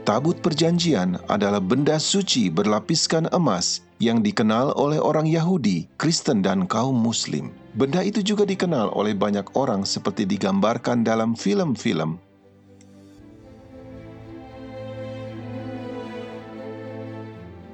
Tabut Perjanjian adalah benda suci berlapiskan emas yang dikenal oleh orang Yahudi, Kristen, dan kaum Muslim. Benda itu juga dikenal oleh banyak orang seperti digambarkan dalam film-film.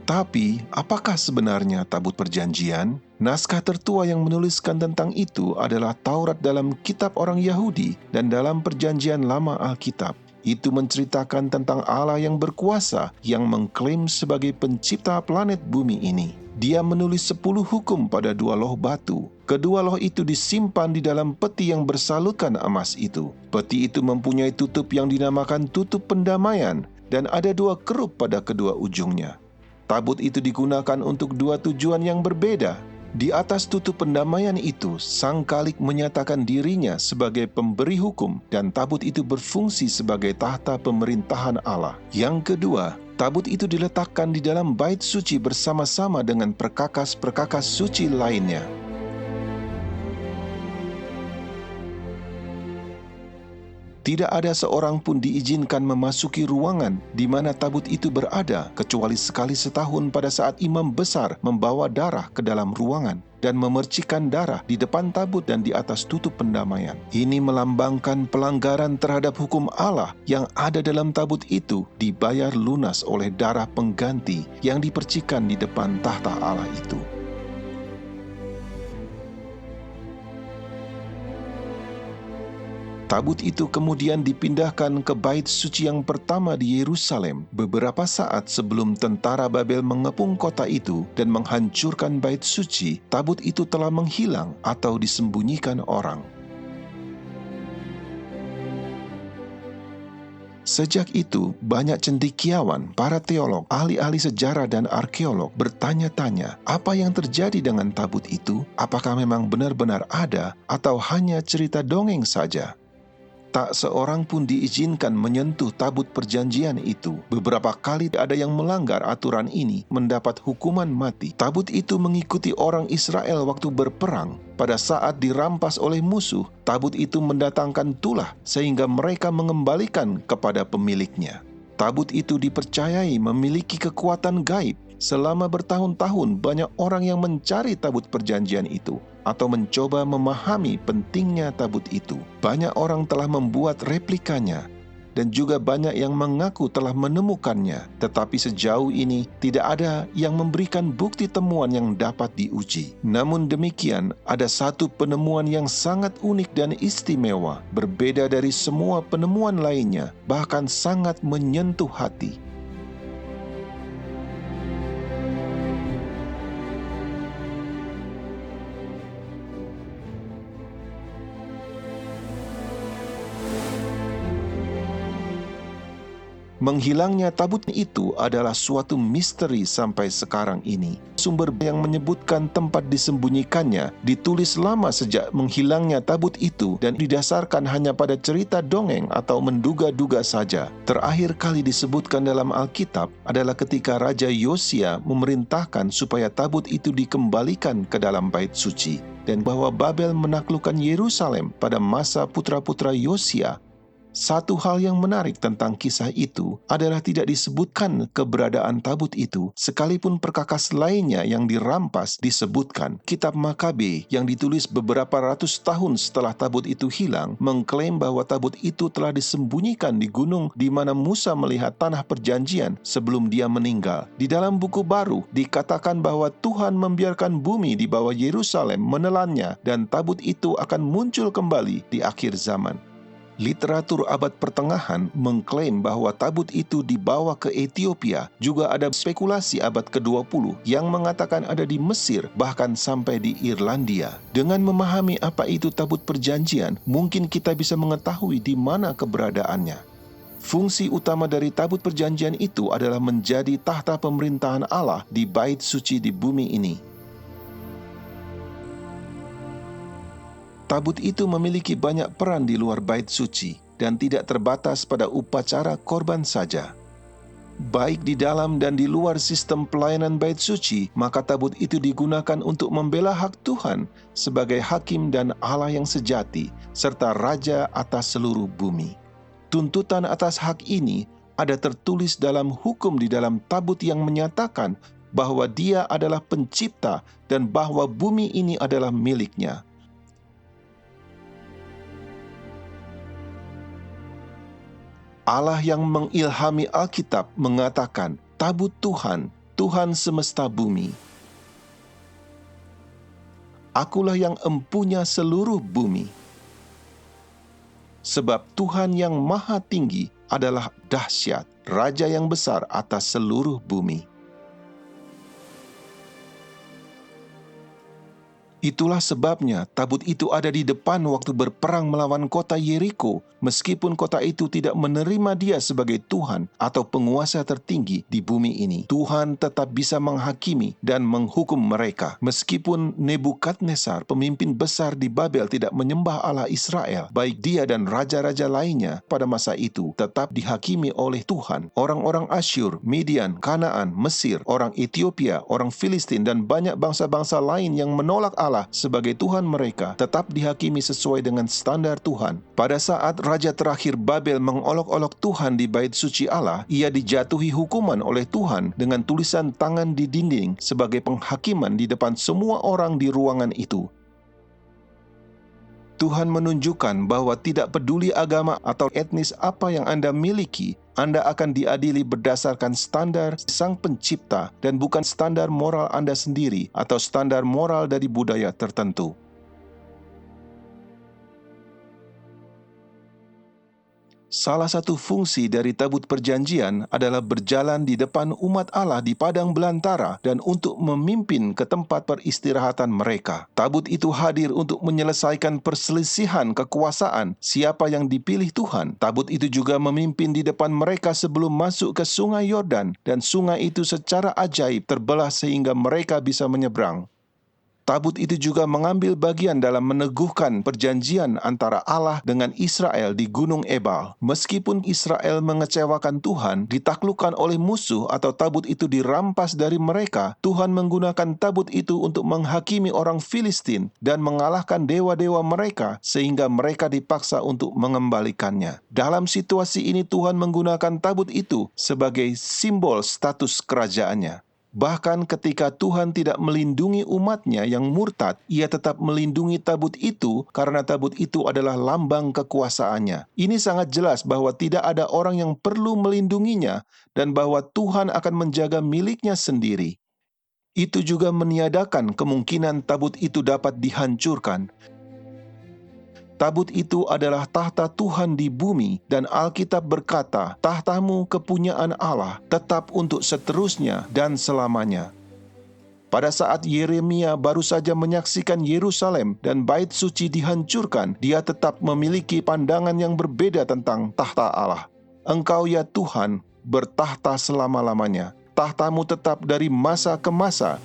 Tapi, apakah sebenarnya Tabut Perjanjian? Naskah tertua yang menuliskan tentang itu adalah Taurat dalam kitab orang Yahudi dan dalam Perjanjian Lama Alkitab. Itu menceritakan tentang Allah yang berkuasa yang mengklaim sebagai pencipta planet bumi ini. Dia menulis 10 hukum pada 2 loh batu. Kedua loh itu disimpan di dalam peti yang bersalutkan emas itu. Peti itu mempunyai tutup yang dinamakan tutup pendamaian dan ada 2 kerup pada kedua ujungnya. Tabut itu digunakan untuk 2 tujuan yang berbeda. Di atas tutup pendamaian itu, Sang Khalik menyatakan dirinya sebagai pemberi hukum dan tabut itu berfungsi sebagai tahta pemerintahan Allah. Yang kedua, tabut itu diletakkan di dalam bait suci bersama-sama dengan perkakas-perkakas suci lainnya. Tidak ada seorang pun diizinkan memasuki ruangan di mana tabut itu berada, kecuali sekali setahun pada saat imam besar membawa darah ke dalam ruangan dan memercikkan darah di depan tabut dan di atas tutup pendamaian. Ini melambangkan pelanggaran terhadap hukum Allah yang ada dalam tabut itu dibayar lunas oleh darah pengganti yang dipercikkan di depan tahta Allah itu. Tabut itu kemudian dipindahkan ke bait suci yang pertama di Yerusalem beberapa saat sebelum tentara Babel mengepung kota itu dan menghancurkan bait suci. Tabut itu telah menghilang atau disembunyikan orang. Sejak itu, banyak cendekiawan, para teolog, ahli-ahli sejarah dan arkeolog bertanya-tanya apa yang terjadi dengan tabut itu, apakah memang benar-benar ada atau hanya cerita dongeng saja. Tak seorang pun diizinkan menyentuh tabut perjanjian itu. Beberapa kali ada yang melanggar aturan ini mendapat hukuman mati. Tabut itu mengikuti orang Israel waktu berperang. Pada saat dirampas oleh musuh, tabut itu mendatangkan tulah sehingga mereka mengembalikan kepada pemiliknya. Tabut itu dipercayai memiliki kekuatan gaib. Selama bertahun-tahun banyak orang yang mencari tabut perjanjian itu atau mencoba memahami pentingnya tabut itu. Banyak orang telah membuat replikanya dan juga banyak yang mengaku telah menemukannya. Tetapi sejauh ini tidak ada yang memberikan bukti temuan yang dapat diuji. Namun demikian, ada satu penemuan yang sangat unik dan istimewa, berbeda dari semua penemuan lainnya, bahkan sangat menyentuh hati. Menghilangnya tabut itu adalah suatu misteri sampai sekarang ini. Sumber yang menyebutkan tempat disembunyikannya ditulis lama sejak menghilangnya tabut itu dan didasarkan hanya pada cerita dongeng atau menduga-duga saja. Terakhir kali disebutkan dalam Alkitab adalah ketika Raja Yosia memerintahkan supaya tabut itu dikembalikan ke dalam bait suci dan bahwa Babel menaklukkan Yerusalem pada masa putra-putra Yosia. Satu hal yang menarik tentang kisah itu adalah tidak disebutkan keberadaan tabut itu, sekalipun perkakas lainnya yang dirampas disebutkan. Kitab Makabe yang ditulis beberapa ratus tahun setelah tabut itu hilang, mengklaim bahwa tabut itu telah disembunyikan di gunung di mana Musa melihat tanah perjanjian sebelum dia meninggal. Di dalam buku baru, dikatakan bahwa Tuhan membiarkan bumi di bawah Yerusalem menelannya dan tabut itu akan muncul kembali di akhir zaman. Literatur abad pertengahan mengklaim bahwa tabut itu dibawa ke Ethiopia. Juga ada spekulasi abad ke-20 yang mengatakan ada di Mesir, bahkan sampai di Irlandia. Dengan memahami apa itu tabut perjanjian, mungkin kita bisa mengetahui di mana keberadaannya. Fungsi utama dari tabut perjanjian itu adalah menjadi tahta pemerintahan Allah di bait suci di bumi ini. Tabut itu memiliki banyak peran di luar bait suci dan tidak terbatas pada upacara korban saja. Baik di dalam dan di luar sistem pelayanan bait suci, maka tabut itu digunakan untuk membela hak Tuhan sebagai hakim dan Allah yang sejati, serta Raja atas seluruh bumi. Tuntutan atas hak ini ada tertulis dalam hukum di dalam tabut yang menyatakan bahwa Dia adalah pencipta dan bahwa bumi ini adalah miliknya. Allah yang mengilhami Alkitab mengatakan, tabut Tuhan, Tuhan semesta bumi. Akulah yang empunya seluruh bumi. Sebab Tuhan yang maha tinggi adalah dahsyat, Raja yang besar atas seluruh bumi. Itulah sebabnya tabut itu ada di depan waktu berperang melawan kota Yeriko, meskipun kota itu tidak menerima Dia sebagai Tuhan atau penguasa tertinggi di bumi ini. Tuhan tetap bisa menghakimi dan menghukum mereka. Meskipun Nebukadnezar, pemimpin besar di Babel, tidak menyembah Allah Israel, baik dia dan raja-raja lainnya pada masa itu tetap dihakimi oleh Tuhan. Orang-orang Asyur, Midian, Kanaan, Mesir, orang Ethiopia, orang Filistin, dan banyak bangsa-bangsa lain yang menolak Allah sebagai Tuhan mereka tetap dihakimi sesuai dengan standar Tuhan. Pada saat raja terakhir Babel mengolok-olok Tuhan di bait suci Allah, ia dijatuhi hukuman oleh Tuhan dengan tulisan tangan di dinding sebagai penghakiman di depan semua orang di ruangan itu. Tuhan menunjukkan bahwa tidak peduli agama atau etnis apa yang Anda miliki, Anda akan diadili berdasarkan standar Sang Pencipta dan bukan standar moral Anda sendiri atau standar moral dari budaya tertentu. Salah satu fungsi dari tabut perjanjian adalah berjalan di depan umat Allah di padang belantara dan untuk memimpin ke tempat peristirahatan mereka. Tabut itu hadir untuk menyelesaikan perselisihan kekuasaan siapa yang dipilih Tuhan. Tabut itu juga memimpin di depan mereka sebelum masuk ke sungai Yordan, dan sungai itu secara ajaib terbelah sehingga mereka bisa menyeberang. Tabut itu juga mengambil bagian dalam meneguhkan perjanjian antara Allah dengan Israel di Gunung Ebal. Meskipun Israel mengecewakan Tuhan, ditaklukkan oleh musuh atau tabut itu dirampas dari mereka, Tuhan menggunakan tabut itu untuk menghakimi orang Filistin dan mengalahkan dewa-dewa mereka sehingga mereka dipaksa untuk mengembalikannya. Dalam situasi ini Tuhan menggunakan tabut itu sebagai simbol status kerajaannya. Bahkan ketika Tuhan tidak melindungi umatnya yang murtad, Ia tetap melindungi tabut itu karena tabut itu adalah lambang kekuasaannya. Ini sangat jelas bahwa tidak ada orang yang perlu melindunginya dan bahwa Tuhan akan menjaga miliknya sendiri. Itu juga meniadakan kemungkinan tabut itu dapat dihancurkan. Tabut itu adalah tahta Tuhan di bumi, dan Alkitab berkata, tahtamu kepunyaan Allah, tetap untuk seterusnya dan selamanya. Pada saat Yeremia baru saja menyaksikan Yerusalem dan bait suci dihancurkan, dia tetap memiliki pandangan yang berbeda tentang tahta Allah. Engkau ya Tuhan, bertahta selama-lamanya. Tahtamu tetap dari masa ke masa.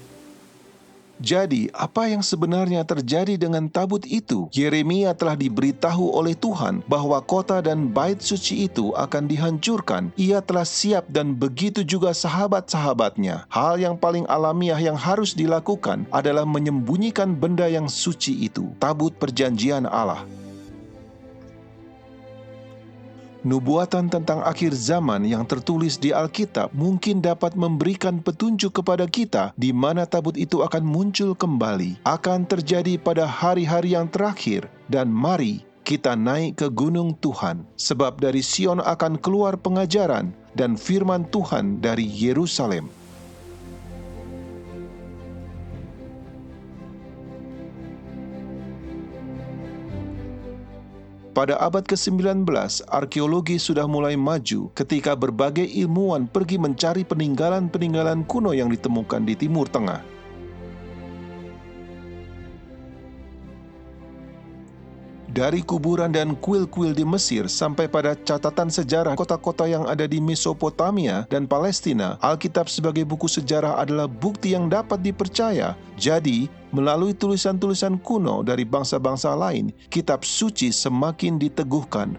Jadi, apa yang sebenarnya terjadi dengan tabut itu? Yeremia telah diberitahu oleh Tuhan bahwa kota dan bait suci itu akan dihancurkan. Ia telah siap dan begitu juga sahabat-sahabatnya. Hal yang paling alamiah yang harus dilakukan adalah menyembunyikan benda yang suci itu, tabut perjanjian Allah. Nubuatan tentang akhir zaman yang tertulis di Alkitab mungkin dapat memberikan petunjuk kepada kita di mana tabut itu akan muncul kembali. Akan terjadi pada hari-hari yang terakhir, dan mari kita naik ke gunung Tuhan, sebab dari Sion akan keluar pengajaran dan firman Tuhan dari Yerusalem. Pada abad ke-19, arkeologi sudah mulai maju ketika berbagai ilmuwan pergi mencari peninggalan-peninggalan kuno yang ditemukan di Timur Tengah. Dari kuburan dan kuil-kuil di Mesir sampai pada catatan sejarah kota-kota yang ada di Mesopotamia dan Palestina, Alkitab sebagai buku sejarah adalah bukti yang dapat dipercaya. Jadi, melalui tulisan-tulisan kuno dari bangsa-bangsa lain, kitab suci semakin diteguhkan.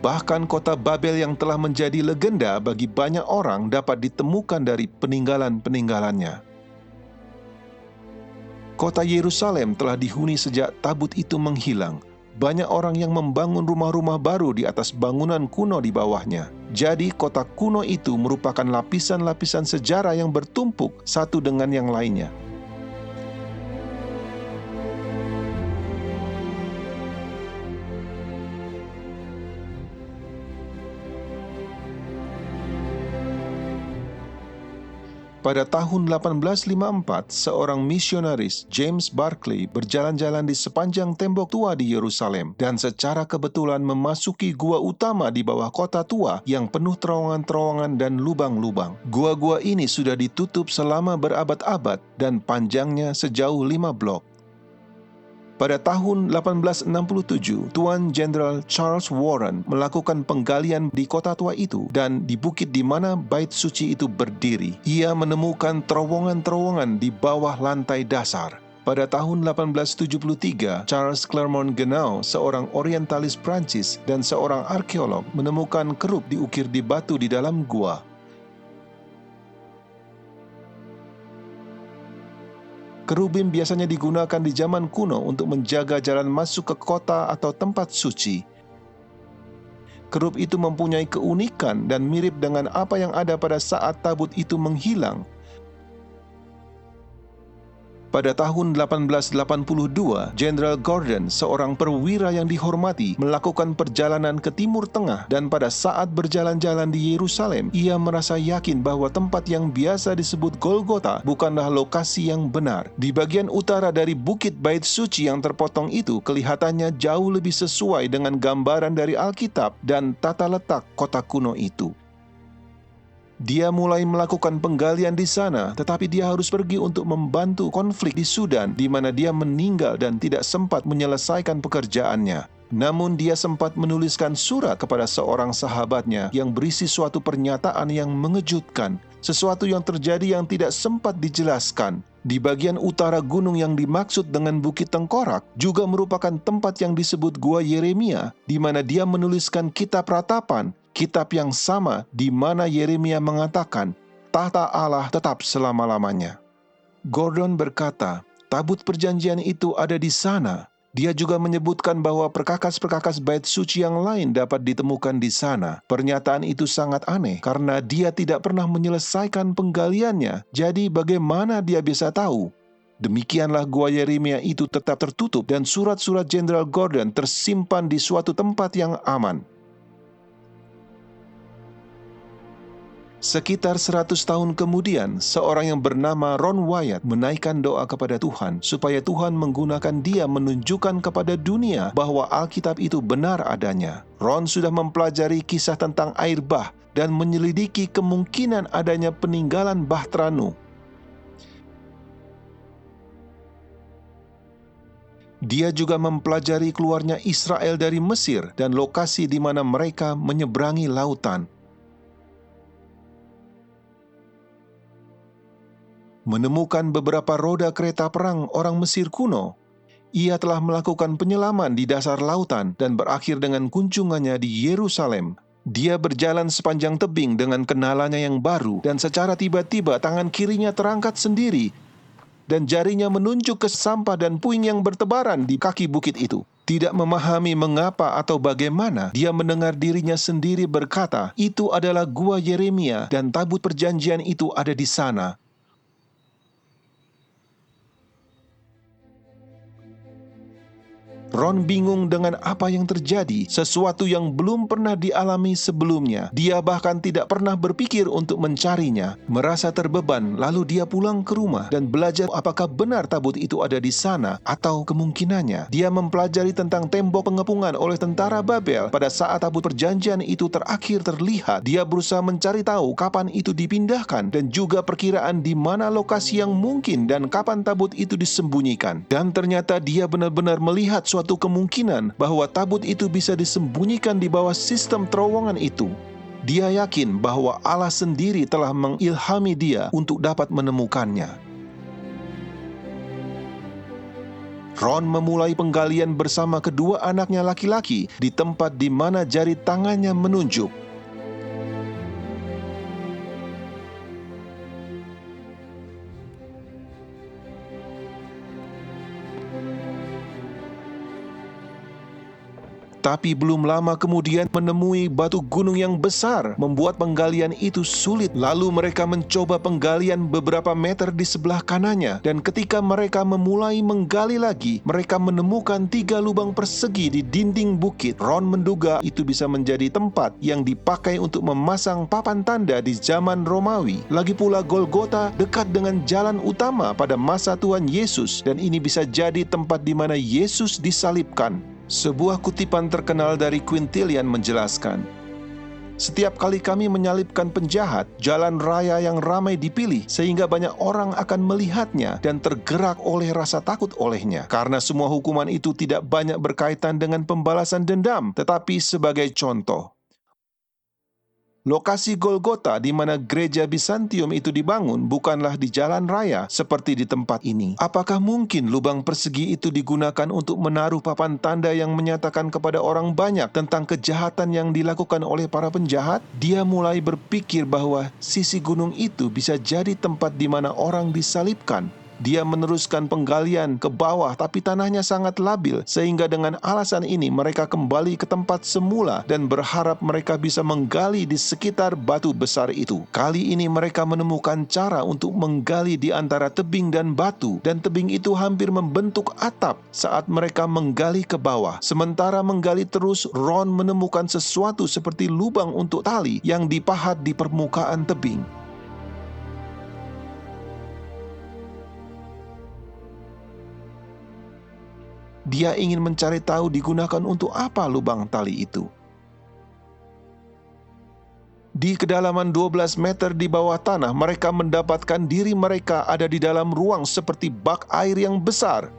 Bahkan kota Babel yang telah menjadi legenda bagi banyak orang dapat ditemukan dari peninggalan-peninggalannya. Kota Yerusalem telah dihuni sejak tabut itu menghilang. banyak orang yang membangun rumah-rumah baru di atas bangunan kuno di bawahnya. Jadi kota kuno itu merupakan lapisan-lapisan sejarah yang bertumpuk satu dengan yang lainnya. Pada tahun 1854, seorang misionaris, James Barclay, berjalan-jalan di sepanjang tembok tua di Yerusalem dan secara kebetulan memasuki gua utama di bawah kota tua yang penuh terowongan-terowongan dan lubang-lubang. Gua-gua ini sudah ditutup selama berabad-abad dan panjangnya sejauh 5 blok. Pada tahun 1867, Tuan Jenderal Charles Warren melakukan penggalian di kota tua itu dan di bukit di mana bait suci itu berdiri. Ia menemukan terowongan-terowongan di bawah lantai dasar. Pada tahun 1873, Charles Clermont Ganneau, seorang orientalis Prancis dan seorang arkeolog, menemukan kerup diukir di batu di dalam gua. Kerubim biasanya digunakan di zaman kuno untuk menjaga jalan masuk ke kota atau tempat suci. Kerub itu mempunyai keunikan dan mirip dengan apa yang ada pada saat tabut itu menghilang. Pada tahun 1882, Jenderal Gordon, seorang perwira yang dihormati, melakukan perjalanan ke Timur Tengah dan pada saat berjalan-jalan di Yerusalem, ia merasa yakin bahwa tempat yang biasa disebut Golgota bukanlah lokasi yang benar. Di bagian utara dari bukit bait suci yang terpotong itu kelihatannya jauh lebih sesuai dengan gambaran dari Alkitab dan tata letak kota kuno itu. Dia mulai melakukan penggalian di sana, tetapi dia harus pergi untuk membantu konflik di Sudan, di mana dia meninggal dan tidak sempat menyelesaikan pekerjaannya. Namun dia sempat menuliskan surat kepada seorang sahabatnya yang berisi suatu pernyataan yang mengejutkan, sesuatu yang terjadi yang tidak sempat dijelaskan. Di bagian utara gunung yang dimaksud dengan Bukit Tengkorak juga merupakan tempat yang disebut Gua Yeremia, di mana dia menuliskan kitab ratapan, kitab yang sama di mana Yeremia mengatakan, tahta Allah tetap selama-lamanya. Gordon berkata, tabut perjanjian itu ada di sana. Dia juga menyebutkan bahwa perkakas-perkakas bait suci yang lain dapat ditemukan di sana. Pernyataan itu sangat aneh karena dia tidak pernah menyelesaikan penggaliannya. Jadi bagaimana dia bisa tahu? Demikianlah Gua Yeremia itu tetap tertutup dan surat-surat Jenderal Gordon tersimpan di suatu tempat yang aman. Sekitar 100 tahun kemudian, seorang yang bernama Ron Wyatt menaikkan doa kepada Tuhan supaya Tuhan menggunakan dia menunjukkan kepada dunia bahwa Alkitab itu benar adanya. Ron sudah mempelajari kisah tentang air bah dan menyelidiki kemungkinan adanya peninggalan Bahtera Nuh. Dia juga mempelajari keluarnya Israel dari Mesir dan lokasi di mana mereka menyeberangi lautan. Menemukan beberapa roda kereta perang orang Mesir kuno. Ia telah melakukan penyelaman di dasar lautan dan berakhir dengan kunjungannya di Yerusalem. Dia berjalan sepanjang tebing dengan kenalannya yang baru dan secara tiba-tiba tangan kirinya terangkat sendiri dan jarinya menunjuk ke sampah dan puing yang bertebaran di kaki bukit itu. Tidak memahami mengapa atau bagaimana, dia mendengar dirinya sendiri berkata, itu adalah Gua Yeremia dan tabut perjanjian itu ada di sana. Ron bingung dengan apa yang terjadi, sesuatu yang belum pernah dialami sebelumnya. Dia bahkan tidak pernah berpikir untuk mencarinya. Merasa terbeban, lalu dia pulang ke rumah dan belajar apakah benar tabut itu ada di sana atau kemungkinannya. Dia mempelajari tentang tembok pengepungan oleh tentara Babel pada saat tabut perjanjian itu terakhir terlihat. Dia berusaha mencari tahu kapan itu dipindahkan dan juga perkiraan di mana lokasi yang mungkin dan kapan tabut itu disembunyikan. Dan ternyata dia benar-benar melihat suatu kemungkinan bahwa tabut itu bisa disembunyikan di bawah sistem terowongan itu. Dia yakin bahwa Allah sendiri telah mengilhami dia untuk dapat menemukannya. Ron memulai penggalian bersama kedua anaknya laki-laki di tempat di mana jari tangannya menunjuk. Tapi belum lama kemudian menemui batu gunung yang besar, membuat penggalian itu sulit. Lalu mereka mencoba penggalian beberapa meter di sebelah kanannya, dan ketika mereka memulai menggali lagi, mereka menemukan 3 lubang persegi di dinding bukit. Ron menduga itu bisa menjadi tempat yang dipakai untuk memasang papan tanda di zaman Romawi. Lagi pula Golgota dekat dengan jalan utama pada masa Tuhan Yesus, dan ini bisa jadi tempat di mana Yesus disalibkan. Sebuah kutipan terkenal dari Quintilian menjelaskan, "Setiap kali kami menyalibkan penjahat, jalan raya yang ramai dipilih sehingga banyak orang akan melihatnya dan tergerak oleh rasa takut olehnya. Karena semua hukuman itu tidak banyak berkaitan dengan pembalasan dendam, tetapi sebagai contoh. Lokasi Golgota di mana gereja Bizantium itu dibangun bukanlah di jalan raya seperti di tempat ini. Apakah mungkin lubang persegi itu digunakan untuk menaruh papan tanda yang menyatakan kepada orang banyak tentang kejahatan yang dilakukan oleh para penjahat?" Dia mulai berpikir bahwa sisi gunung itu bisa jadi tempat di mana orang disalibkan. Dia meneruskan penggalian ke bawah, tapi tanahnya sangat labil, sehingga dengan alasan ini mereka kembali ke tempat semula dan berharap mereka bisa menggali di sekitar batu besar itu. Kali ini mereka menemukan cara untuk menggali di antara tebing dan batu, dan tebing itu hampir membentuk atap saat mereka menggali ke bawah. Sementara menggali terus, Ron menemukan sesuatu seperti lubang untuk tali yang dipahat di permukaan tebing. Dia ingin mencari tahu digunakan untuk apa lubang tali itu. Di kedalaman 12 meter di bawah tanah, mereka mendapatkan diri mereka ada di dalam ruang seperti bak air yang besar.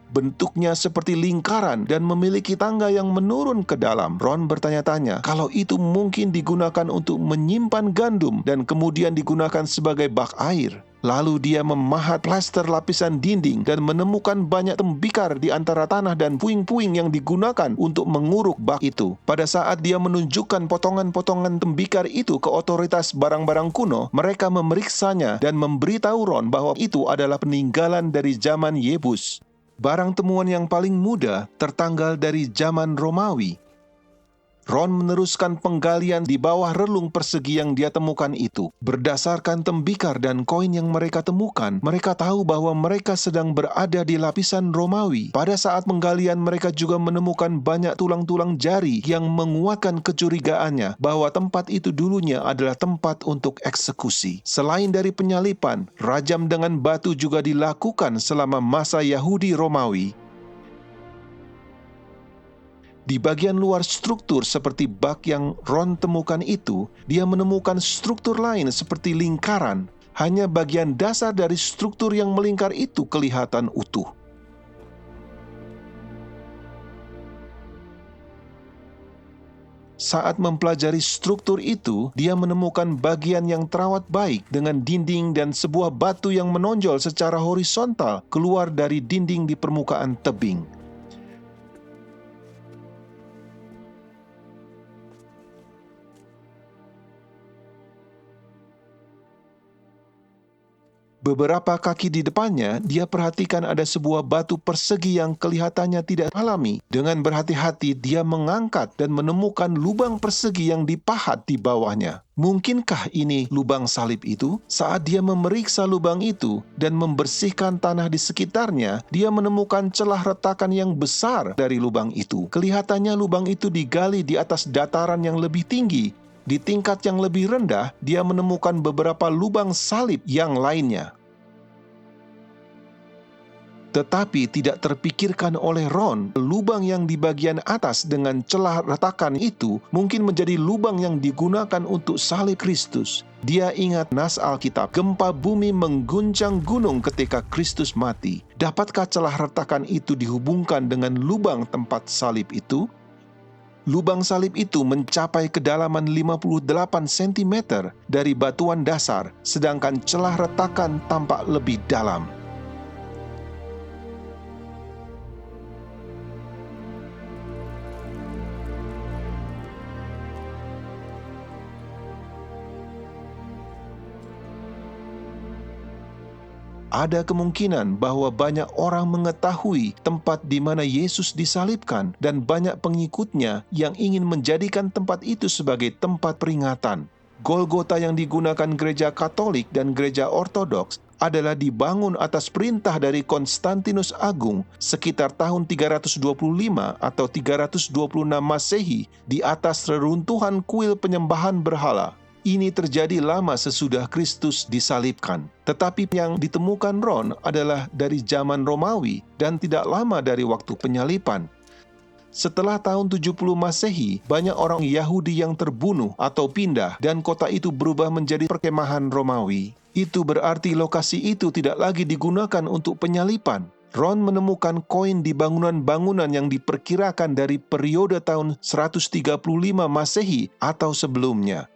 Bentuknya seperti lingkaran dan memiliki tangga yang menurun ke dalam. Ron bertanya-tanya kalau itu mungkin digunakan untuk menyimpan gandum dan kemudian digunakan sebagai bak air. Lalu dia memahat plaster lapisan dinding dan menemukan banyak tembikar di antara tanah dan puing-puing yang digunakan untuk menguruk bak itu. Pada saat dia menunjukkan potongan-potongan tembikar itu ke otoritas barang-barang kuno, mereka memeriksanya dan memberitahu Ron bahwa itu adalah peninggalan dari zaman Yebus. Barang temuan yang paling muda tertanggal dari zaman Romawi. Ron meneruskan penggalian di bawah relung persegi yang dia temukan itu. Berdasarkan tembikar dan koin yang mereka temukan, mereka tahu bahwa mereka sedang berada di lapisan Romawi. Pada saat penggalian, mereka juga menemukan banyak tulang-tulang jari yang menguatkan kecurigaannya bahwa tempat itu dulunya adalah tempat untuk eksekusi. Selain dari penyalipan, rajam dengan batu juga dilakukan selama masa Yahudi Romawi. Di bagian luar struktur seperti bak yang Ron temukan itu, dia menemukan struktur lain seperti lingkaran. Hanya bagian dasar dari struktur yang melingkar itu kelihatan utuh. Saat mempelajari struktur itu, dia menemukan bagian yang terawat baik dengan dinding dan sebuah batu yang menonjol secara horizontal keluar dari dinding di permukaan tebing. Beberapa kaki di depannya, dia perhatikan ada sebuah batu persegi yang kelihatannya tidak alami. Dengan berhati-hati, dia mengangkat dan menemukan lubang persegi yang dipahat di bawahnya. Mungkinkah ini lubang salib itu? Saat dia memeriksa lubang itu dan membersihkan tanah di sekitarnya, dia menemukan celah retakan yang besar dari lubang itu. Kelihatannya lubang itu digali di atas dataran yang lebih tinggi. Di tingkat yang lebih rendah, dia menemukan beberapa lubang salib yang lainnya. Tetapi tidak terpikirkan oleh Ron, lubang yang di bagian atas dengan celah retakan itu mungkin menjadi lubang yang digunakan untuk salib Kristus. Dia ingat nas Alkitab, gempa bumi mengguncang gunung ketika Kristus mati. Dapatkah celah retakan itu dihubungkan dengan lubang tempat salib itu? Lubang salib itu mencapai kedalaman 58 cm dari batuan dasar, sedangkan celah retakan tampak lebih dalam. Ada kemungkinan bahwa banyak orang mengetahui tempat di mana Yesus disalibkan dan banyak pengikutnya yang ingin menjadikan tempat itu sebagai tempat peringatan. Golgota yang digunakan gereja Katolik dan gereja Ortodoks adalah dibangun atas perintah dari Konstantinus Agung sekitar tahun 325 atau 326 Masehi di atas reruntuhan kuil penyembahan berhala. Ini terjadi lama sesudah Kristus disalibkan. Tetapi yang ditemukan Ron adalah dari zaman Romawi dan tidak lama dari waktu penyalipan. Setelah tahun 70 Masehi, banyak orang Yahudi yang terbunuh atau pindah dan kota itu berubah menjadi perkemahan Romawi. Itu berarti lokasi itu tidak lagi digunakan untuk penyalipan. Ron menemukan koin di bangunan-bangunan yang diperkirakan dari periode tahun 135 Masehi atau sebelumnya.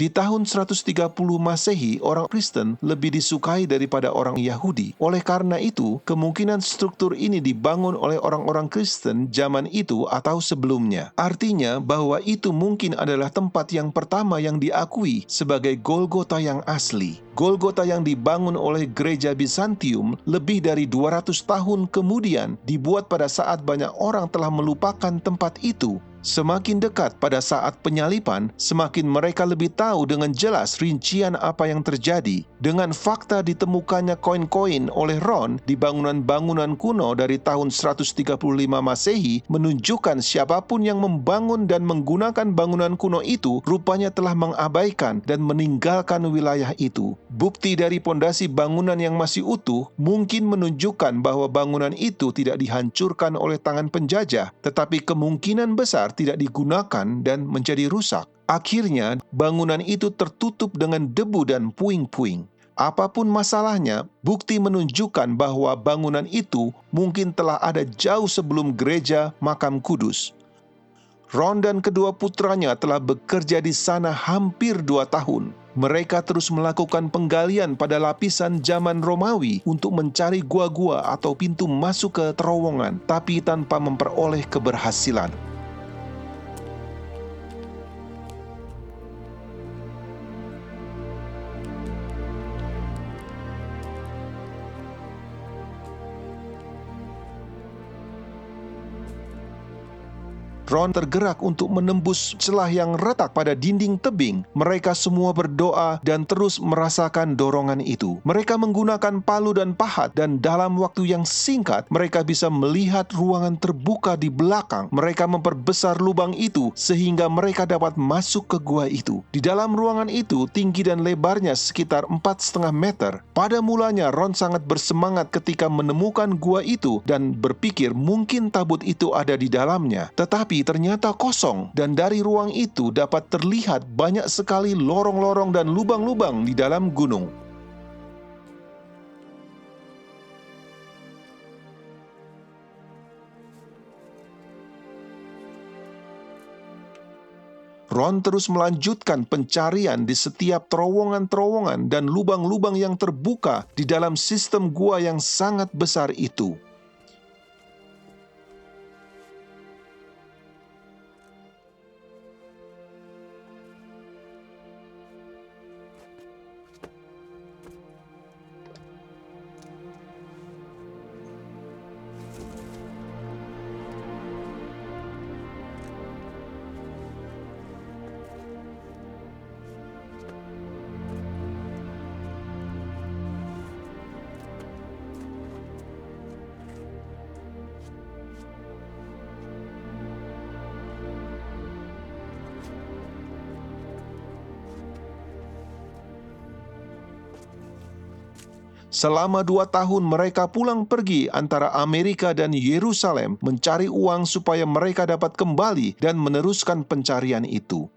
Di tahun 130 Masehi, orang Kristen lebih disukai daripada orang Yahudi. Oleh karena itu, kemungkinan struktur ini dibangun oleh orang-orang Kristen zaman itu atau sebelumnya. Artinya bahwa itu mungkin adalah tempat yang pertama yang diakui sebagai Golgota yang asli. Golgota yang dibangun oleh gereja Bizantium lebih dari 200 tahun kemudian dibuat pada saat banyak orang telah melupakan tempat itu. Semakin dekat pada saat penyalipan, semakin mereka lebih tahu dengan jelas rincian apa yang terjadi. Dengan fakta ditemukannya koin-koin oleh Ron di bangunan-bangunan kuno dari tahun 135 Masehi menunjukkan siapapun yang membangun dan menggunakan bangunan kuno itu rupanya telah mengabaikan dan meninggalkan wilayah itu. Bukti dari pondasi bangunan yang masih utuh mungkin menunjukkan bahwa bangunan itu tidak dihancurkan oleh tangan penjajah, tetapi kemungkinan besar tidak digunakan dan menjadi rusak. Akhirnya, bangunan itu tertutup dengan debu dan puing-puing. Apapun masalahnya, bukti menunjukkan bahwa bangunan itu mungkin telah ada jauh sebelum gereja makam kudus. Ron dan kedua putranya telah bekerja di sana hampir 2 tahun. Mereka terus melakukan penggalian pada lapisan zaman Romawi untuk mencari gua-gua atau pintu masuk ke terowongan, tapi tanpa memperoleh keberhasilan. Ron tergerak untuk menembus celah yang retak pada dinding tebing. Mereka semua berdoa dan terus merasakan dorongan itu. Mereka menggunakan palu dan pahat, dan dalam waktu yang singkat, mereka bisa melihat ruangan terbuka di belakang. Mereka memperbesar lubang itu sehingga mereka dapat masuk ke gua itu. Di dalam ruangan itu, tinggi dan lebarnya sekitar 4,5 meter. Pada mulanya, Ron sangat bersemangat ketika menemukan gua itu dan berpikir mungkin tabut itu ada di dalamnya. Tetapi ternyata kosong, dan dari ruang itu dapat terlihat banyak sekali lorong-lorong dan lubang-lubang di dalam gunung. Ron terus melanjutkan pencarian di setiap terowongan-terowongan dan lubang-lubang yang terbuka di dalam sistem gua yang sangat besar itu. Selama 2 tahun mereka pulang pergi antara Amerika dan Yerusalem mencari uang supaya mereka dapat kembali dan meneruskan pencarian itu.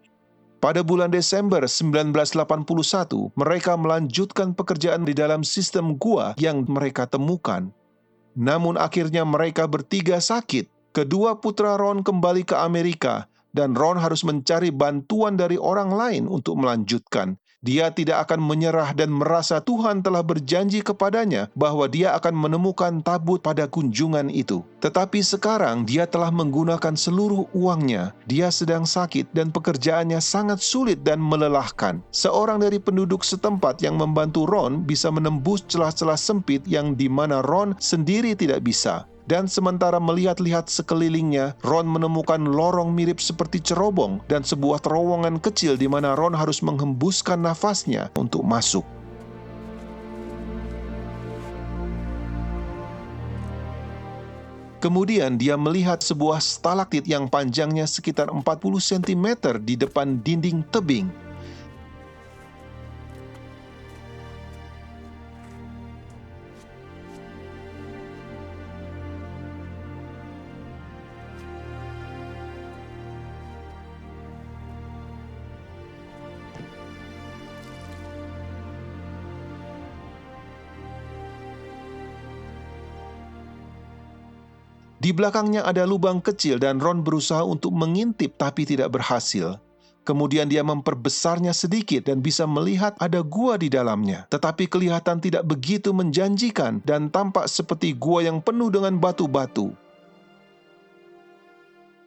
Pada bulan Desember 1981, mereka melanjutkan pekerjaan di dalam sistem gua yang mereka temukan. Namun akhirnya mereka bertiga sakit. Kedua putra Ron kembali ke Amerika, dan Ron harus mencari bantuan dari orang lain untuk melanjutkan. Dia tidak akan menyerah dan merasa Tuhan telah berjanji kepadanya bahwa dia akan menemukan tabut pada kunjungan itu. Tetapi sekarang dia telah menggunakan seluruh uangnya. Dia sedang sakit dan pekerjaannya sangat sulit dan melelahkan. Seorang dari penduduk setempat yang membantu Ron bisa menembus celah-celah sempit yang di mana Ron sendiri tidak bisa. Dan sementara melihat-lihat sekelilingnya, Ron menemukan lorong mirip seperti cerobong dan sebuah terowongan kecil di mana Ron harus menghembuskan nafasnya untuk masuk. Kemudian dia melihat sebuah stalaktit yang panjangnya sekitar 40 cm di depan dinding tebing. Di belakangnya ada lubang kecil dan Ron berusaha untuk mengintip tapi tidak berhasil. Kemudian dia memperbesarnya sedikit dan bisa melihat ada gua di dalamnya. Tetapi kelihatan tidak begitu menjanjikan dan tampak seperti gua yang penuh dengan batu-batu.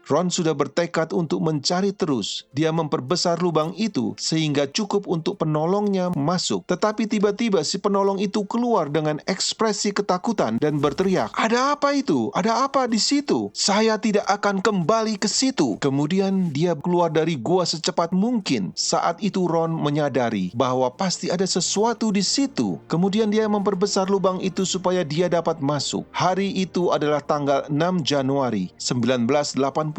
Ron sudah bertekad untuk mencari terus. Dia memperbesar lubang itu sehingga cukup untuk penolongnya masuk. Tetapi tiba-tiba si penolong itu keluar dengan ekspresi ketakutan dan berteriak, "Ada apa itu? Ada apa di situ? Saya tidak akan kembali ke situ." Kemudian dia keluar dari gua secepat mungkin. Saat itu Ron menyadari bahwa pasti ada sesuatu di situ. Kemudian dia memperbesar lubang itu supaya dia dapat masuk. Hari itu adalah tanggal 6 Januari 1982.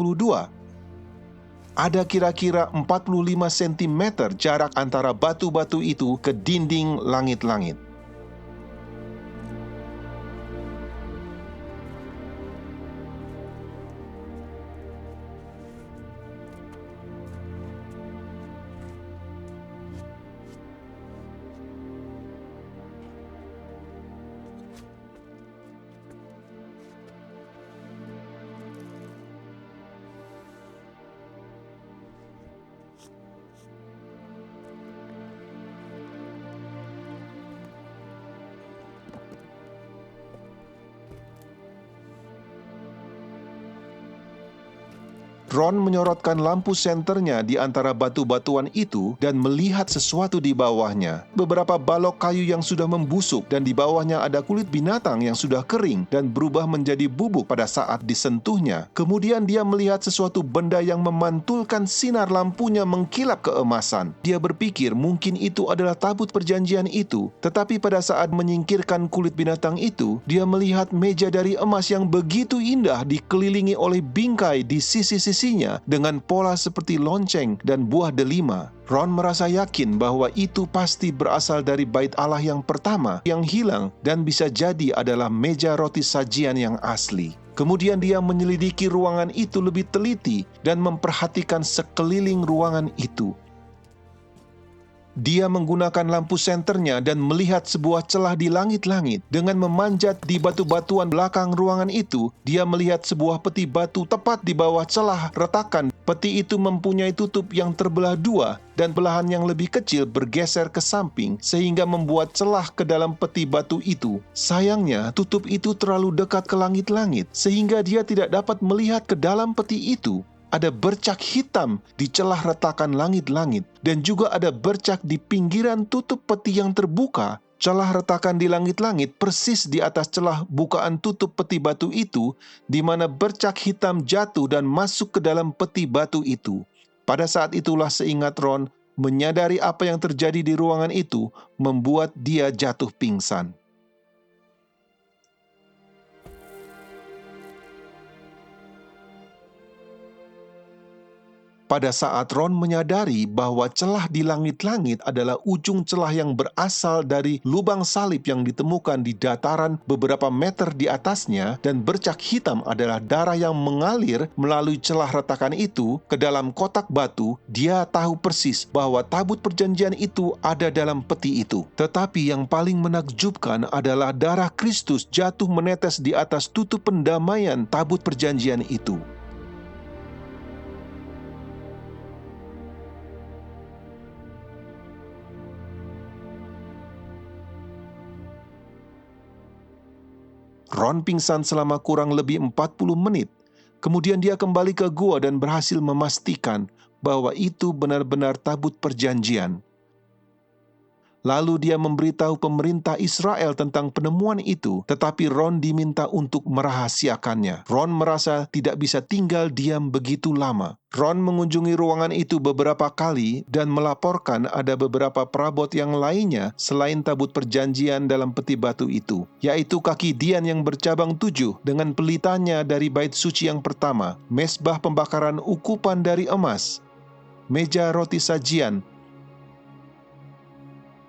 Ada kira-kira 45 cm jarak antara batu-batu itu ke dinding langit-langit. Ron menyorotkan lampu senternya di antara batu-batuan itu dan melihat sesuatu di bawahnya. Beberapa balok kayu yang sudah membusuk dan di bawahnya ada kulit binatang yang sudah kering dan berubah menjadi bubuk pada saat disentuhnya. Kemudian dia melihat sesuatu benda yang memantulkan sinar lampunya mengkilap keemasan. Dia berpikir mungkin itu adalah tabut perjanjian itu. Tetapi pada saat menyingkirkan kulit binatang itu, dia melihat meja dari emas yang begitu indah dikelilingi oleh bingkai di sisi-sisinya dengan pola seperti lonceng dan buah delima. Ron merasa yakin bahwa itu pasti berasal dari bait Allah yang pertama yang hilang dan bisa jadi adalah meja roti sajian yang asli. Kemudian dia menyelidiki ruangan itu lebih teliti dan memperhatikan sekeliling ruangan itu. Dia menggunakan lampu senternya dan melihat sebuah celah di langit-langit. Dengan memanjat di batu-batuan belakang ruangan itu, dia melihat sebuah peti batu tepat di bawah celah retakan. Peti itu mempunyai tutup yang terbelah dua dan belahan yang lebih kecil bergeser ke samping sehingga membuat celah ke dalam peti batu itu. Sayangnya, tutup itu terlalu dekat ke langit-langit sehingga dia tidak dapat melihat ke dalam peti itu. Ada bercak hitam di celah retakan langit-langit dan juga ada bercak di pinggiran tutup peti yang terbuka. Celah retakan di langit-langit persis di atas celah bukaan tutup peti batu itu, di mana bercak hitam jatuh dan masuk ke dalam peti batu itu. Pada saat itulah seingat Ron, menyadari apa yang terjadi di ruangan itu membuat dia jatuh pingsan. Pada saat Ron menyadari bahwa celah di langit-langit adalah ujung celah yang berasal dari lubang salib yang ditemukan di dataran beberapa meter di atasnya dan bercak hitam adalah darah yang mengalir melalui celah retakan itu ke dalam kotak batu, dia tahu persis bahwa tabut perjanjian itu ada dalam peti itu. Tetapi yang paling menakjubkan adalah darah Kristus jatuh menetes di atas tutup pendamaian tabut perjanjian itu. Ron pingsan selama kurang lebih 40 menit. Kemudian dia kembali ke gua dan berhasil memastikan bahwa itu benar-benar tabut perjanjian. Lalu dia memberitahu pemerintah Israel tentang penemuan itu, tetapi Ron diminta untuk merahasiakannya. Ron merasa tidak bisa tinggal diam begitu lama. Ron mengunjungi ruangan itu beberapa kali dan melaporkan ada beberapa perabot yang lainnya selain tabut perjanjian dalam peti batu itu, yaitu kaki Dian yang bercabang 7 dengan pelitanya dari bait suci yang pertama, mesbah pembakaran ukupan dari emas, meja roti sajian,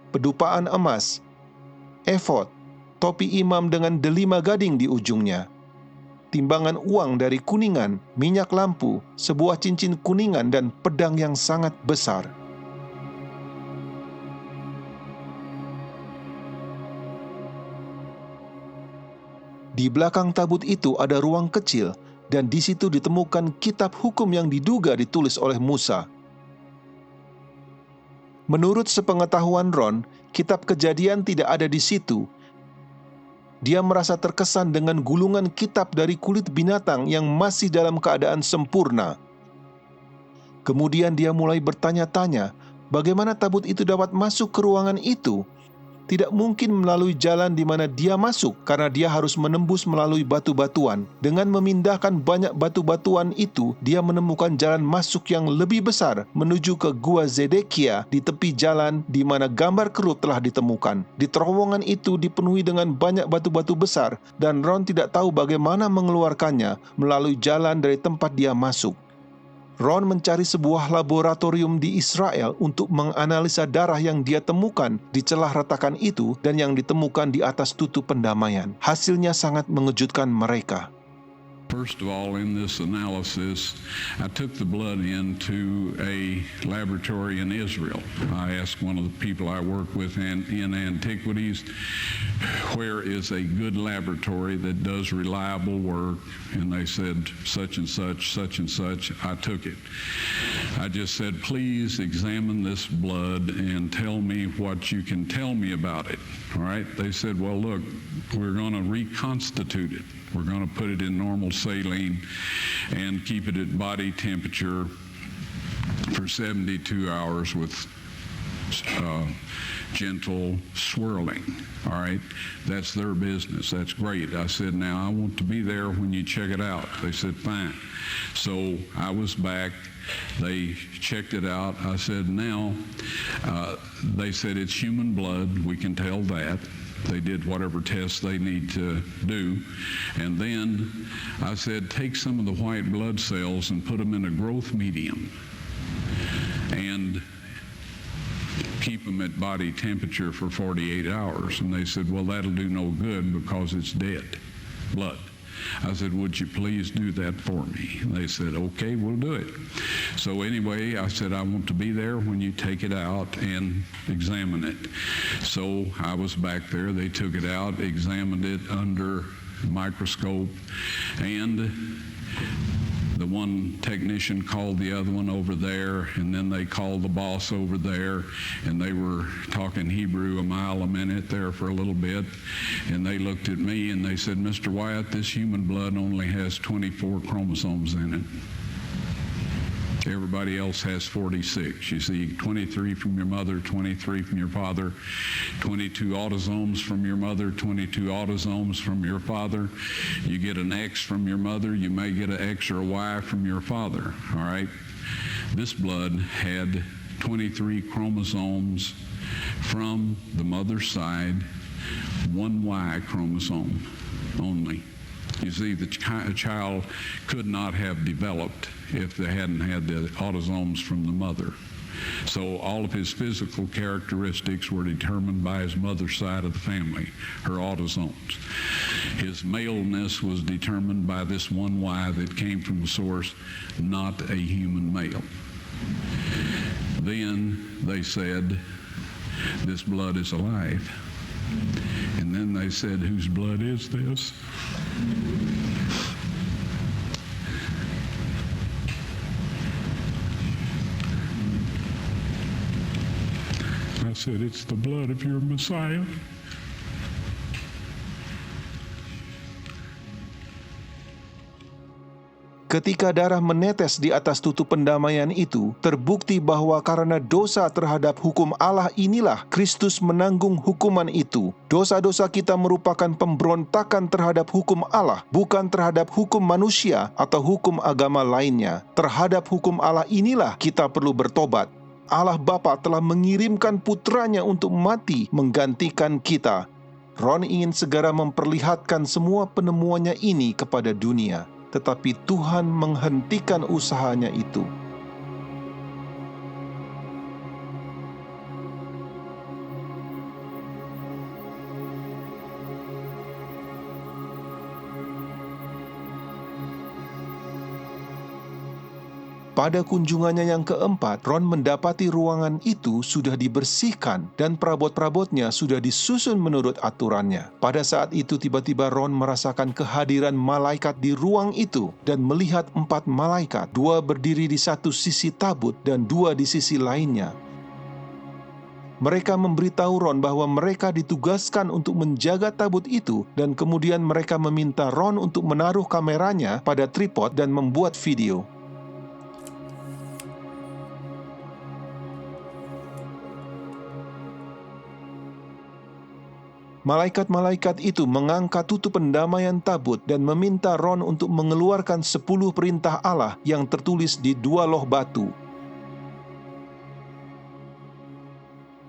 pedupaan emas, efod, topi imam dengan delima gading di ujungnya, timbangan uang dari kuningan, minyak lampu, sebuah cincin kuningan, dan pedang yang sangat besar. Di belakang tabut itu ada ruang kecil, dan di situ ditemukan kitab hukum yang diduga ditulis oleh Musa. Menurut sepengetahuan Ron, kitab Kejadian tidak ada di situ. Dia merasa terkesan dengan gulungan kitab dari kulit binatang yang masih dalam keadaan sempurna. Kemudian dia mulai bertanya-tanya, bagaimana tabut itu dapat masuk ke ruangan itu? Tidak mungkin melalui jalan di mana dia masuk, karena dia harus menembus melalui batu-batuan. Dengan memindahkan banyak batu-batuan itu, dia menemukan jalan masuk yang lebih besar menuju ke Gua Zedekia di tepi jalan di mana gambar kerub telah ditemukan. Di terowongan itu dipenuhi dengan banyak batu-batu besar, dan Ron tidak tahu bagaimana mengeluarkannya melalui jalan dari tempat dia masuk. Ron mencari sebuah laboratorium di Israel untuk menganalisa darah yang dia temukan di celah retakan itu dan yang ditemukan di atas tutup pendamaian. Hasilnya sangat mengejutkan mereka. First of all, in this analysis, I took the blood into a laboratory in Israel. I asked one of the people I work with in antiquities, where is a good laboratory that does reliable work? And they said, such and such, such and such. I took it. I just said, please examine this blood and tell me what you can tell me about it. All right? They said, well, look, we're going to reconstitute it. We're going to put it in normal saline and keep it at body temperature for 72 hours with gentle swirling. All right, that's their business. That's great. I said, now I want to be there when you check it out. They said, fine. So I was back. They checked it out. I said, now, they said it's human blood. We can tell that. They did whatever tests they need to do. And then I said, take some of the white blood cells and put them in a growth medium and keep them at body temperature for 48 hours. And they said, well, that'll do no good because it's dead blood. I said, would you please do that for me? And they said, okay, we'll do it. So anyway, I said, I want to be there when you take it out and examine it. So I was back there. They took it out, examined it under microscope, and the one technician called the other one over there, and then they called the boss over there, and they were talking Hebrew a mile a minute there for a little bit, and they looked at me and they said, Mr. Wyatt, this human blood only has 24 chromosomes in it. Everybody else has 46. You see, 23 from your mother, 23 from your father, 22 autosomes from your mother, 22 autosomes from your father. You get an X from your mother, you may get an X or a Y from your father, all right? This blood had 23 chromosomes from the mother's side, one Y chromosome only. You see, the child could not have developed if they hadn't had the autosomes from the mother. So all of his physical characteristics were determined by his mother's side of the family, her autosomes. His maleness was determined by this one Y that came from a source, not a human male. Then they said, this blood is alive. And then they said, whose blood is this? I said, it's the blood of your Messiah. Ketika darah menetes di atas tutup pendamaian itu, terbukti bahwa karena dosa terhadap hukum Allah inilah Kristus menanggung hukuman itu. Dosa-dosa kita merupakan pemberontakan terhadap hukum Allah, bukan terhadap hukum manusia atau hukum agama lainnya. Terhadap hukum Allah inilah kita perlu bertobat. Allah Bapa telah mengirimkan putranya untuk mati menggantikan kita. Ron ingin segera memperlihatkan semua penemuannya ini kepada dunia. Tetapi Tuhan menghentikan usahanya itu. Pada kunjungannya yang keempat, Ron mendapati ruangan itu sudah dibersihkan dan perabot-perabotnya sudah disusun menurut aturannya. Pada saat itu tiba-tiba Ron merasakan kehadiran malaikat di ruang itu dan melihat 4 malaikat, 2 berdiri di satu sisi tabut dan 2 di sisi lainnya. Mereka memberitahu Ron bahwa mereka ditugaskan untuk menjaga tabut itu dan kemudian mereka meminta Ron untuk menaruh kameranya pada tripod dan membuat video. Malaikat-malaikat itu mengangkat tutup pendamaian tabut dan meminta Ron untuk mengeluarkan 10 perintah Allah yang tertulis di 2 loh batu.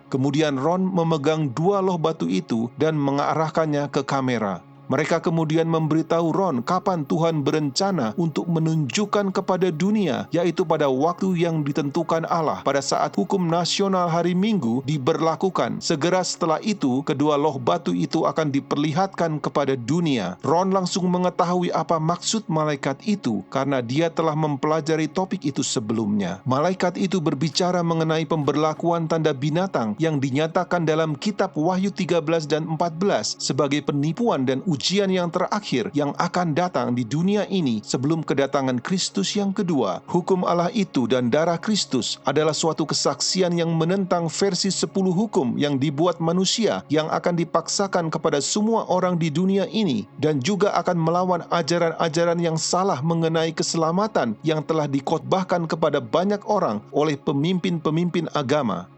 Kemudian Ron memegang 2 loh batu itu dan mengarahkannya ke kamera. Mereka kemudian memberitahu Ron kapan Tuhan berencana untuk menunjukkan kepada dunia, yaitu pada waktu yang ditentukan Allah, pada saat hukum nasional hari Minggu diberlakukan. Segera setelah itu, kedua loh batu itu akan diperlihatkan kepada dunia. Ron langsung mengetahui apa maksud malaikat itu, karena dia telah mempelajari topik itu sebelumnya. Malaikat itu berbicara mengenai pemberlakuan tanda binatang yang dinyatakan dalam kitab Wahyu 13 dan 14 sebagai penipuan dan ujian yang terakhir yang akan datang di dunia ini sebelum kedatangan Kristus yang kedua. Hukum Allah itu dan darah Kristus adalah suatu kesaksian yang menentang versi 10 hukum yang dibuat manusia yang akan dipaksakan kepada semua orang di dunia ini dan juga akan melawan ajaran-ajaran yang salah mengenai keselamatan yang telah dikhotbahkan kepada banyak orang oleh pemimpin-pemimpin agama.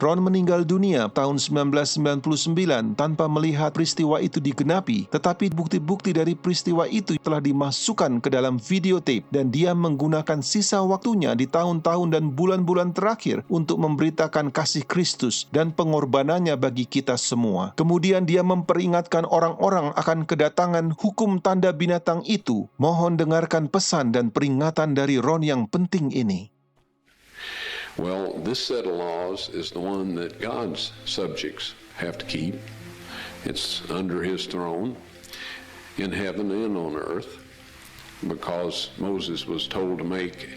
Ron meninggal dunia tahun 1999 tanpa melihat peristiwa itu digenapi, tetapi bukti-bukti dari peristiwa itu telah dimasukkan ke dalam videotape dan dia menggunakan sisa waktunya di tahun-tahun dan bulan-bulan terakhir untuk memberitakan kasih Kristus dan pengorbanannya bagi kita semua. Kemudian dia memperingatkan orang-orang akan kedatangan hukum tanda binatang itu. Mohon dengarkan pesan dan peringatan dari Ron yang penting ini. Well, this set of laws is the one that God's subjects have to keep. It's under His throne in heaven and on earth, because Moses was told to make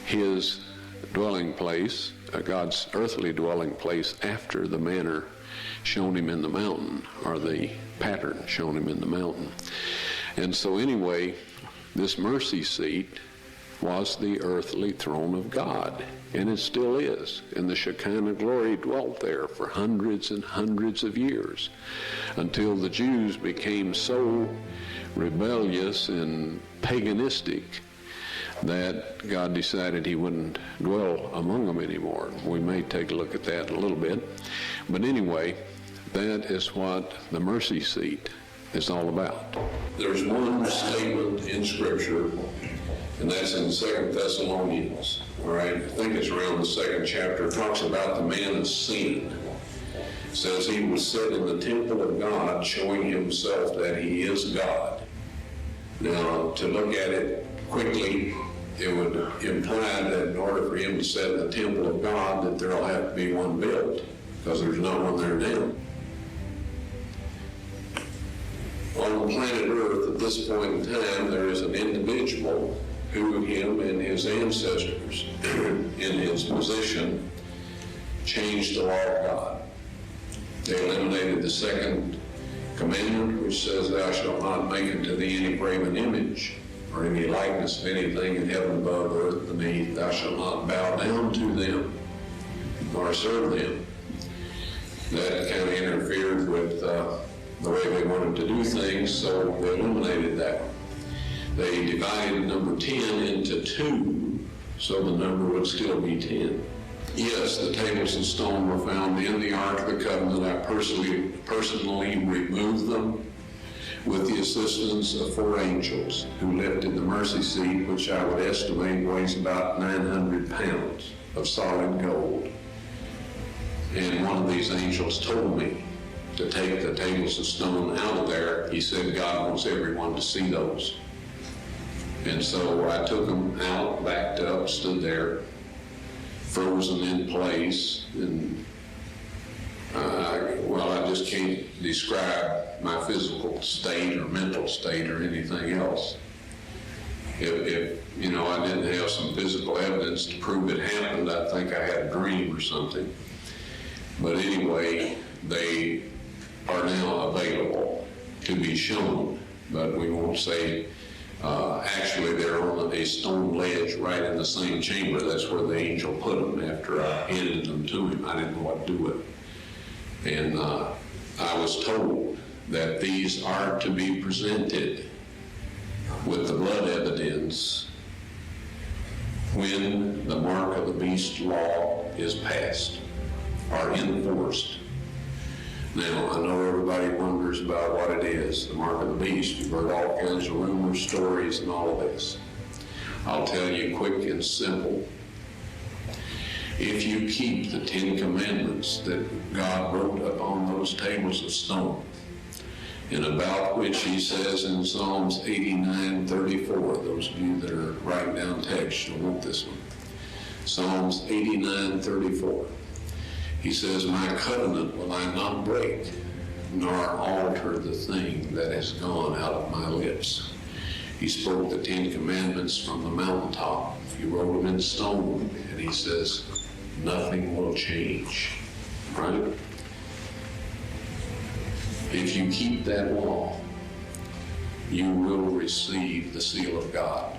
his dwelling place, God's earthly dwelling place, after the manner shown him in the mountain, or the pattern shown him in the mountain. And so anyway, this mercy seat was the earthly throne of God, and it still is. And the Shekinah glory dwelt there for hundreds and hundreds of years until the Jews became so rebellious and paganistic that God decided He wouldn't dwell among them anymore. We may take a look at that in a little bit. But anyway, that is what the mercy seat is all about. There's one statement in Scripture, and that's in 2 Thessalonians, all right? I think it's around the 2nd chapter. It talks about the man of sin. It says he was set in the temple of God, showing himself that he is God. Now, to look at it quickly, it would imply that in order for him to set in the temple of God, that there'll have to be one built, because there's no one there now. On the planet Earth, at this point in time, there is an individual who him and his ancestors in his position changed the law of God. They eliminated the second commandment, which says, "Thou shalt not make unto thee any graven image or any likeness of anything in heaven above, earth beneath. Thou shalt not bow down to them nor serve them." That kind of interfered with the way they wanted to do things, so they eliminated that. They divided number 10 into 2, so the number would still be 10. Yes, the tables of stone were found in the Ark of the Covenant. I personally removed them with the assistance of 4 angels who lifted the mercy seat, which I would estimate weighs about 900 pounds of solid gold. And one of these angels told me to take the tables of stone out of there. He said God wants everyone to see those. And so I took them out, backed up, stood there, frozen in place, and I just can't describe my physical state or mental state or anything else. If I didn't have some physical evidence to prove it happened, I think I had a dream or something. But anyway, they are now available to be shown, but we won't say. Actually, they're on a stone ledge right in the same chamber. That's where the angel put them after I handed them to him. I didn't know what to do with them. And I was told that these are to be presented with the blood evidence when the mark of the beast law is passed or enforced. Now, I know everybody wonders about what it is, the mark of the beast. You've heard all kinds of rumors, stories, and all of this. I'll tell you quick and simple. If you keep the 10 commandments that God wrote upon those tables of stone, and about which he says in Psalms 89:34, those of you that are writing down text, you'll want this one. Psalms 89:34. He says, my covenant will I not break, nor alter the thing that has gone out of my lips. He spoke the 10 commandments from the mountaintop. He wrote them in stone, and he says, nothing will change, right? If you keep that law, you will receive the seal of God.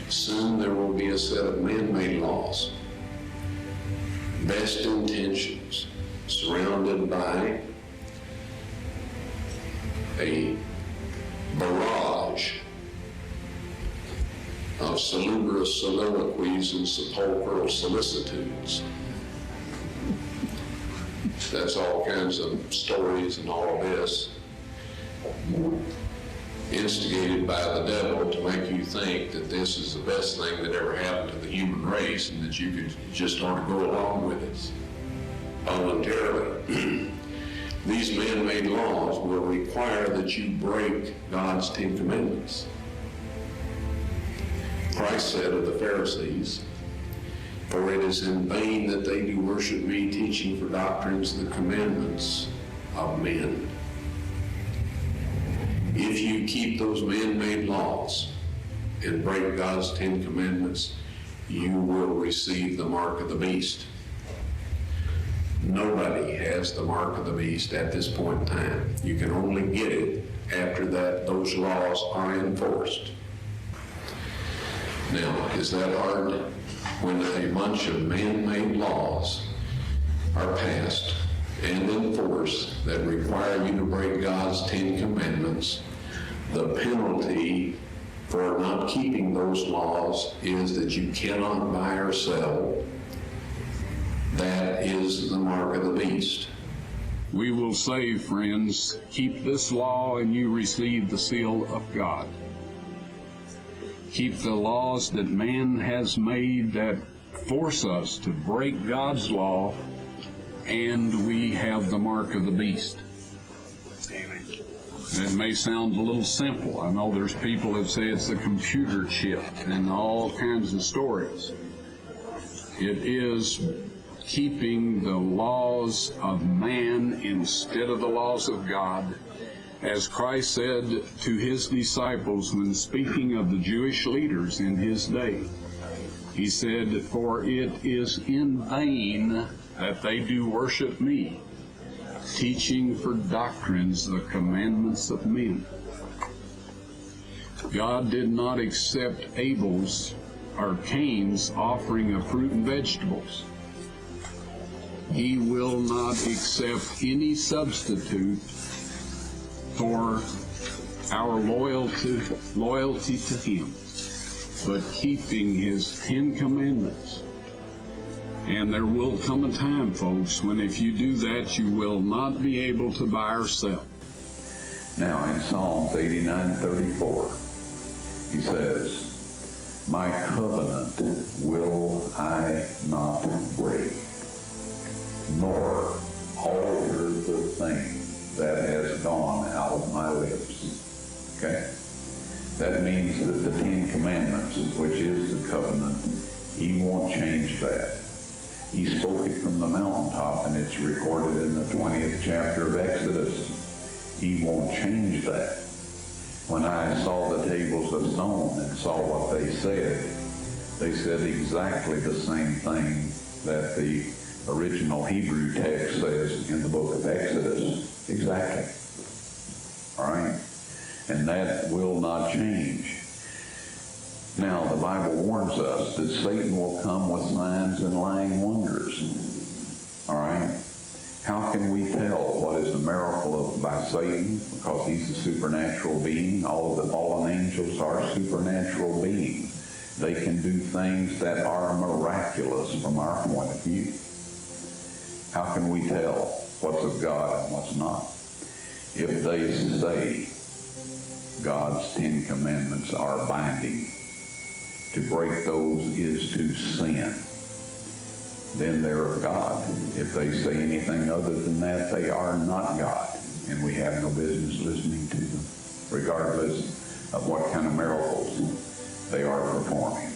Soon there will be a set of man-made laws, best intentions, surrounded by a barrage of salubrious soliloquies and sepulchral solicitudes. That's all kinds of stories and all of this, instigated by the devil to make you think that this is the best thing that ever happened to the human race and that you could just ought to go along with it voluntarily. These man-made laws will require that you break God's 10 commandments. Christ said of the Pharisees, for it is in vain that they do worship me, teaching for doctrines the commandments of men. If you keep those man-made laws and break God's 10 commandments, you will receive the mark of the beast. Nobody has the mark of the beast at this point in time. You can only get it after that those laws are enforced. Now, is that hard? When a bunch of man-made laws are passed and enforced that require you to break God's 10 commandments, the penalty for not keeping those laws is that you cannot buy or sell. That is the mark of the beast. We will say, friends, keep this law and you receive the seal of God. Keep the laws that man has made that force us to break God's law, and we have the mark of the beast. Amen. It may sound a little simple. I know there's people that say it's a computer chip and all kinds of stories. It is keeping the laws of man instead of the laws of God. As Christ said to his disciples when speaking of the Jewish leaders in his day, he said, for it is in vain that they do worship me, teaching for doctrines the commandments of men. God did not accept Abel's or Cain's offering of fruit and vegetables. He will not accept any substitute for our loyalty to Him, but keeping His 10 Commandments. And there will come a time, folks, when if you do that, you will not be able to buy or sell. Now in Psalms 89:34, he says, "My covenant will I not break, nor alter the thing that has gone out of my lips." Okay? That means that the 10 Commandments, which is the covenant, He won't change that. He spoke it from the mountaintop, and it's recorded in the 20th chapter of Exodus. He won't change that. When I saw the tables of stone and saw what they said exactly the same thing that the original Hebrew text says in the book of Exodus. Exactly. All right? And that will not change. Now, the Bible warns us that Satan will come with signs and lying wonders. All right? How can we tell what is a miracle by Satan? Because he's a supernatural being. All the fallen angels are supernatural beings. They can do things that are miraculous from our point of view. How can we tell what's of God and what's not? If they say God's 10 Commandments are binding, to break those is to sin, then they're of God. If they say anything other than that, they are not God, and we have no business listening to them, regardless of what kind of miracles they are performing.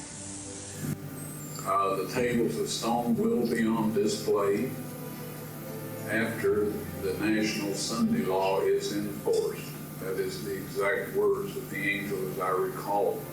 The tables of stone will be on display after the National Sunday Law is enforced. That is the exact words of the angel as I recall them.